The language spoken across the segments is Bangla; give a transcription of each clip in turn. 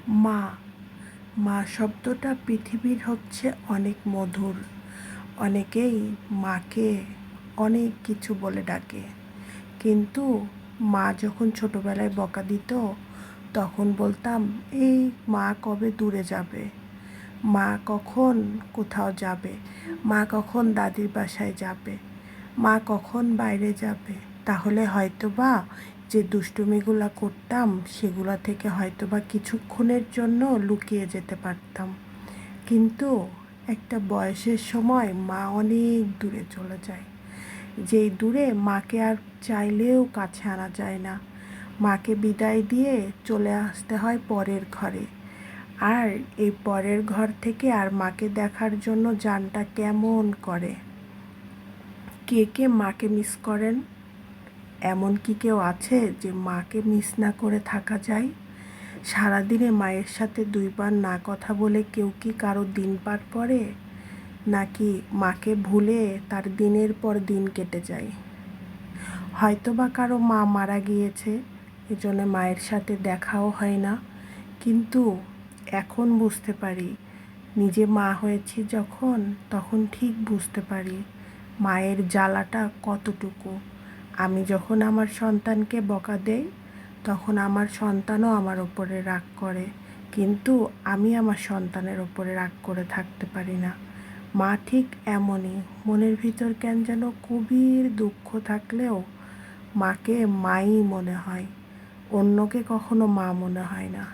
মা মা শব্দটা পৃথিবীর হচ্ছে অনেক মধুর। অনেকেই মাকে অনেক কিছু বলে ডাকে, কিন্তু মা যখন ছোটোবেলায় বকা দিত তখন বলতাম, এই মা কবে দূরে যাবে, মা কখন কোথাও যাবে, মা কখন দাদির বাসায় যাবে, মা কখন বাইরে যাবে। তাহলে হয়তোবা যে দুষ্টুমিগুলো করতাম সেগুলো থেকে হয়তোবা কিছুক্ষণের জন্য লুকিয়ে যেতে পারতাম। কিন্তু একটা বয়সের সময় মা অনেক দূরে চলে যায়, যেই দূরে মাকে আর চাইলেও কাছে আনা যায় না। মাকে বিদায় দিয়ে চলে আসতে হয় পরের ঘরে, আর এই পরের ঘর থেকে আর মাকে দেখার জন্য জানটা কেমন করে। কে কে মাকে মিস করেন? এমন কি কেউ আছে যে মাকে মিস না করে থাকা যায়? সারাদিনে মায়ের সাথে দুইবার না কথা বলে কেউ কি কারো দিন পার করে? নাকি মাকে ভুলে তার দিনের পর দিন কেটে যায়? হয়তোবা কারো মা মারা গিয়েছে, এজন্য মায়ের সাথে দেখাও হয় না। কিন্তু এখন বুঝতে পারি, নিজে মা হয়েছি যখন, তখন ঠিক বুঝতে পারি মায়ের জ্বালাটা কতটুকু। আমি যখন আমার সন্তানকে বকা দেই তখন আমার সন্তানও আমার ওপরে রাগ করে, কিন্তু আমি আমার সন্তানের ওপরে রাগ করে থাকতে পারি না। মা ঠিক এমনই, মনের ভিতর কেন যেন গভীর দুঃখ থাকলেও মাকে মাই মনে হয়, অন্যকে কখনো মা মনে হয় না।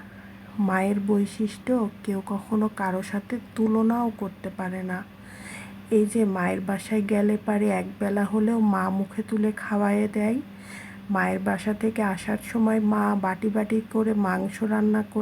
মায়ের বৈশিষ্ট্য কেউ কখনো কারো সাথে তুলনাও করতে পারে না। এই যে মায়ের বাসায় গেলে পারে একবেলা হলেও মা মুখে তুলে খাওয়াইয়ে দেয়, মায়ের বাসা থেকে আসার সময় মা বাটি বাটি করে মাংস রান্না করে